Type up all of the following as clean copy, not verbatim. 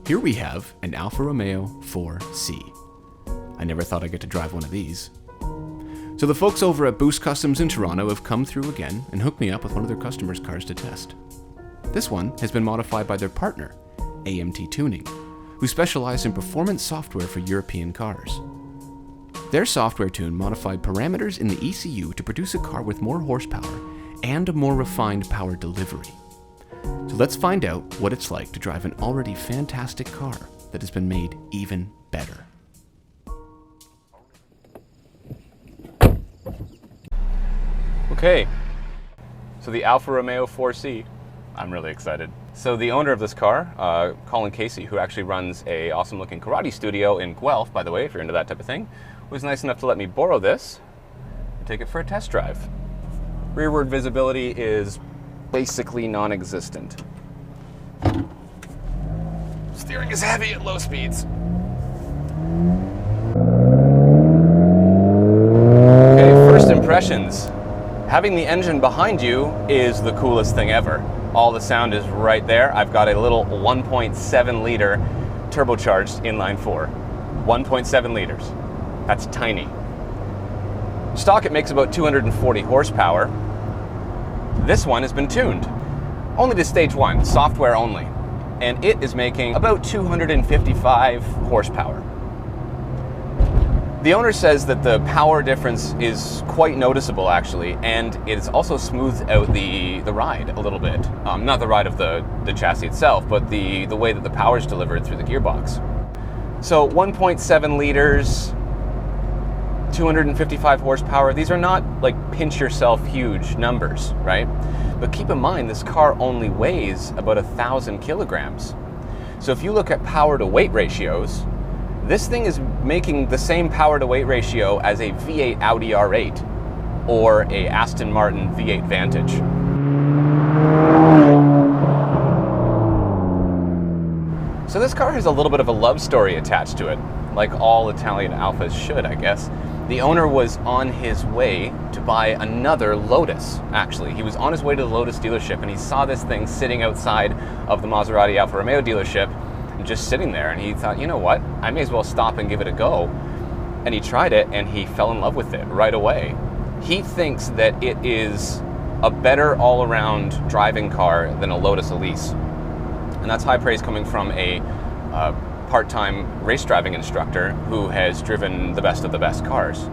Here we have an Alfa Romeo 4C. I never thought I'd get to drive one of these. So the folks over at Boost Customs in Toronto have come through again and hooked me up with one of their customers' cars to test. This one has been modified by their partner, AMT Tuning, who specialize in performance software for European cars. Their software tune modified parameters in the ECU to produce a car with more horsepower and a more refined power delivery. So let's find out what it's like to drive an already fantastic car that has been made even better. Okay, so the Alfa Romeo 4C, I'm really excited. So the owner of this car, Colin Casey, who actually runs a awesome looking karate studio in Guelph, by the way, if you're into that type of thing, was nice enough to let me borrow this and take it for a test drive. Rearward visibility is basically non-existent. Steering is heavy at low speeds. Okay, first impressions. Having the engine behind you is the coolest thing ever. All the sound is right there. I've got a little 1.7 liter turbocharged inline 4. 1.7 liters. That's tiny. Stock it makes about 240 horsepower. This one has been tuned. Only to stage 1, software only. And it is making about 255 horsepower. The owner says that the power difference is quite noticeable actually, and it's also smoothed out the ride a little bit. Not the ride of the chassis itself, but the way that the power is delivered through the gearbox. So 1.7 liters, 255 horsepower, these are not like pinch yourself huge numbers, right? But keep in mind, this car only weighs about 1,000 kilograms. So if you look at power to weight ratios, this thing is making the same power to weight ratio as a V8 Audi R8 or a Aston Martin V8 Vantage. So this car has a little bit of a love story attached to it, like all Italian Alfas should, I guess. The owner was on his way to buy another Lotus, actually. He was on his way to the Lotus dealership and he saw this thing sitting outside of the Maserati Alfa Romeo dealership, just sitting there, and he thought, you know what, I may as well stop and give it a go. And he tried it and he fell in love with it right away. He thinks that it is a better all-around driving car than a Lotus Elise. And that's high praise coming from a part-time race driving instructor who has driven the best of the best cars.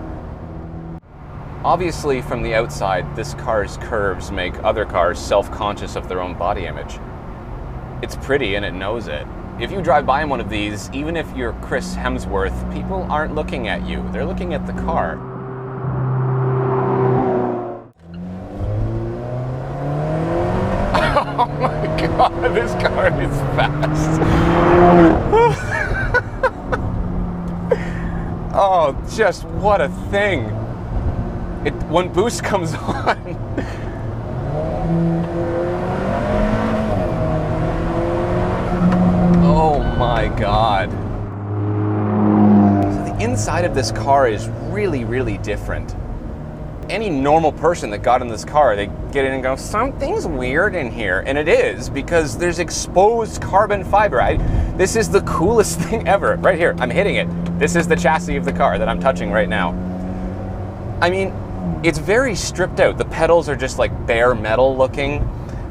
Obviously, from the outside, this car's curves make other cars self-conscious of their own body image. It's pretty and it knows it. If you drive by in one of these, even if you're Chris Hemsworth, people aren't looking at you, they're looking at the car. Oh my god, this car is fast. Oh, just what a thing. When boost comes on. Oh my god. So the inside of this car is really, really different. Any normal person that got in this car, they get in and go, something's weird in here. And it is, because there's exposed carbon fiber. This is the coolest thing ever. Right here, I'm hitting it. This is the chassis of the car that I'm touching right now. I mean, it's very stripped out. The pedals are just like bare metal looking.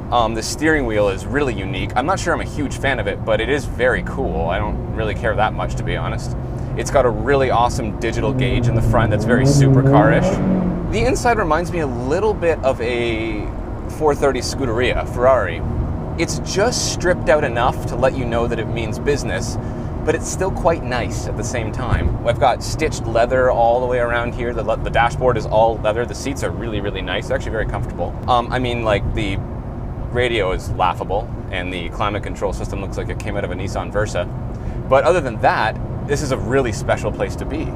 The steering wheel is really unique. I'm not sure I'm a huge fan of it, but it is very cool. I don't really care that much, to be honest. It's got a really awesome digital gauge in the front that's very supercar-ish. The inside reminds me a little bit of a 430 Scuderia Ferrari. It's just stripped out enough to let you know that it means business, but it's still quite nice at the same time. I've got stitched leather all the way around here. The dashboard is all leather. The seats are really, really nice. They're actually very comfortable. I mean, like, the radio is laughable, and the climate control system looks like it came out of a Nissan Versa. But other than that, this is a really special place to be.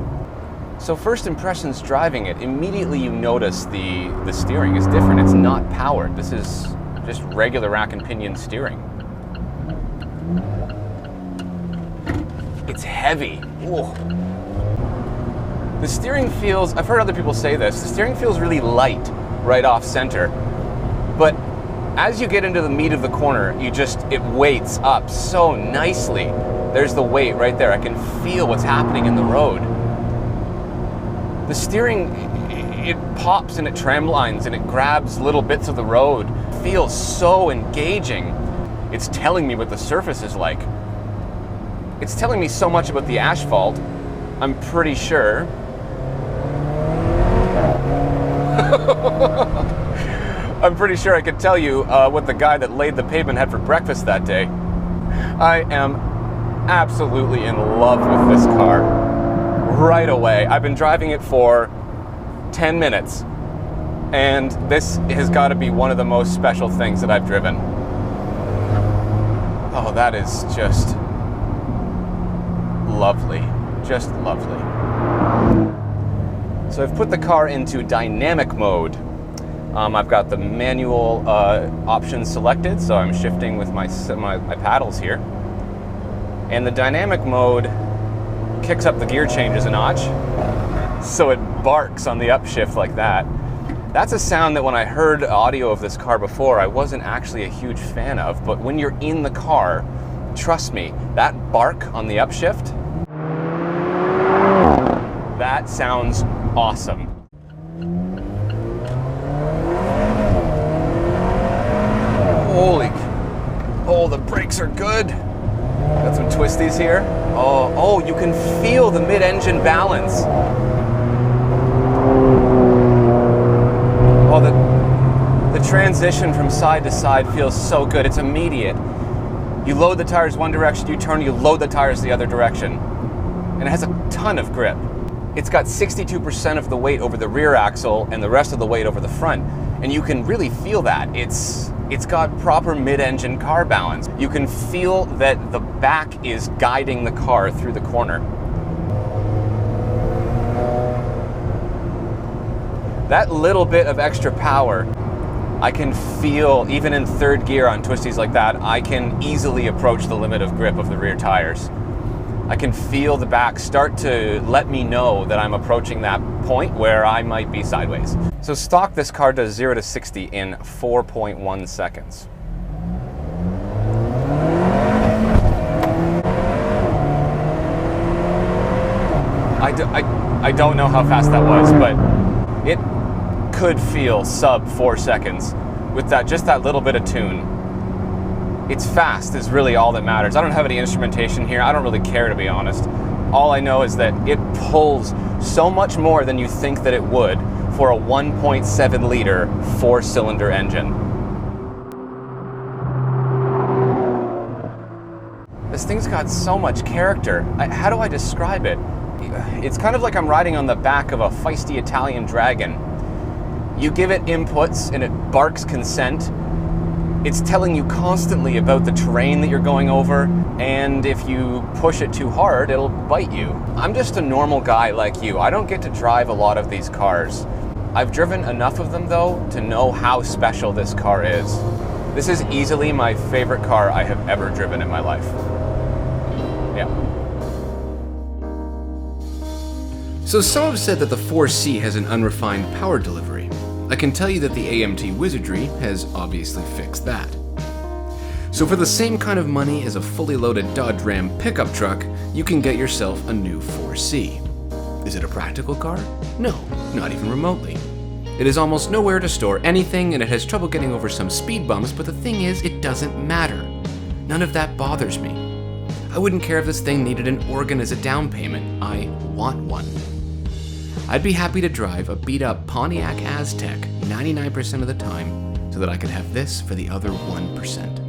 So first impressions driving it, immediately you notice the steering is different. It's not powered. This is just regular rack and pinion steering. It's heavy. Ooh. The steering feels, I've heard other people say this, the steering feels really light right off center. But as you get into the meat of the corner, it weights up so nicely. There's the weight right there. I can feel what's happening in the road. The steering, it pops and it tramlines and it grabs little bits of the road. It feels so engaging. It's telling me what the surface is like. It's telling me so much about the asphalt, I'm pretty sure. I'm pretty sure I could tell you what the guy that laid the pavement had for breakfast that day. I am absolutely in love with this car right away. I've been driving it for 10 minutes, and this has got to be one of the most special things that I've driven. Oh, that is just lovely. Just lovely. So I've put the car into dynamic mode. I've got the manual options selected, so I'm shifting with my paddles here. And the dynamic mode kicks up the gear changes a notch, so it barks on the upshift like that. That's a sound that when I heard audio of this car before, I wasn't actually a huge fan of, but when you're in the car, trust me, that bark on the upshift, that sounds awesome. Oh, the brakes are good. Got some twisties here. Oh, you can feel the mid-engine balance. Oh, the transition from side to side feels so good. It's immediate. You load the tires one direction, you turn, you load the tires the other direction. And it has a ton of grip. It's got 62% of the weight over the rear axle and the rest of the weight over the front. And you can really feel that. It's got proper mid-engine car balance. You can feel that the back is guiding the car through the corner. That little bit of extra power, I can feel, even in third gear on twisties like that, I can easily approach the limit of grip of the rear tires. I can feel the back start to let me know that I'm approaching that point where I might be sideways. So stock, this car does 0 to 60 in 4.1 seconds. I don't know how fast that was, but it could feel sub 4 seconds with just that little bit of tune. It's fast is really all that matters. I don't have any instrumentation here. I don't really care, to be honest. All I know is that it pulls so much more than you think that it would for a 1.7 liter 4-cylinder engine. This thing's got so much character. How do I describe it? It's kind of like I'm riding on the back of a feisty Italian dragon. You give it inputs and it barks consent. It's telling you constantly about the terrain that you're going over, and if you push it too hard, it'll bite you. I'm just a normal guy like you. I don't get to drive a lot of these cars. I've driven enough of them, though, to know how special this car is. This is easily my favorite car I have ever driven in my life. Yeah. So some have said that the 4C has an unrefined power delivery. I can tell you that the AMT wizardry has obviously fixed that. So for the same kind of money as a fully loaded Dodge Ram pickup truck, you can get yourself a new 4C. Is it a practical car? No, not even remotely. It is almost nowhere to store anything, and it has trouble getting over some speed bumps, but the thing is, it doesn't matter. None of that bothers me. I wouldn't care if this thing needed an organ as a down payment. I want one. I'd be happy to drive a beat-up Pontiac Aztek 99% of the time so that I could have this for the other 1%.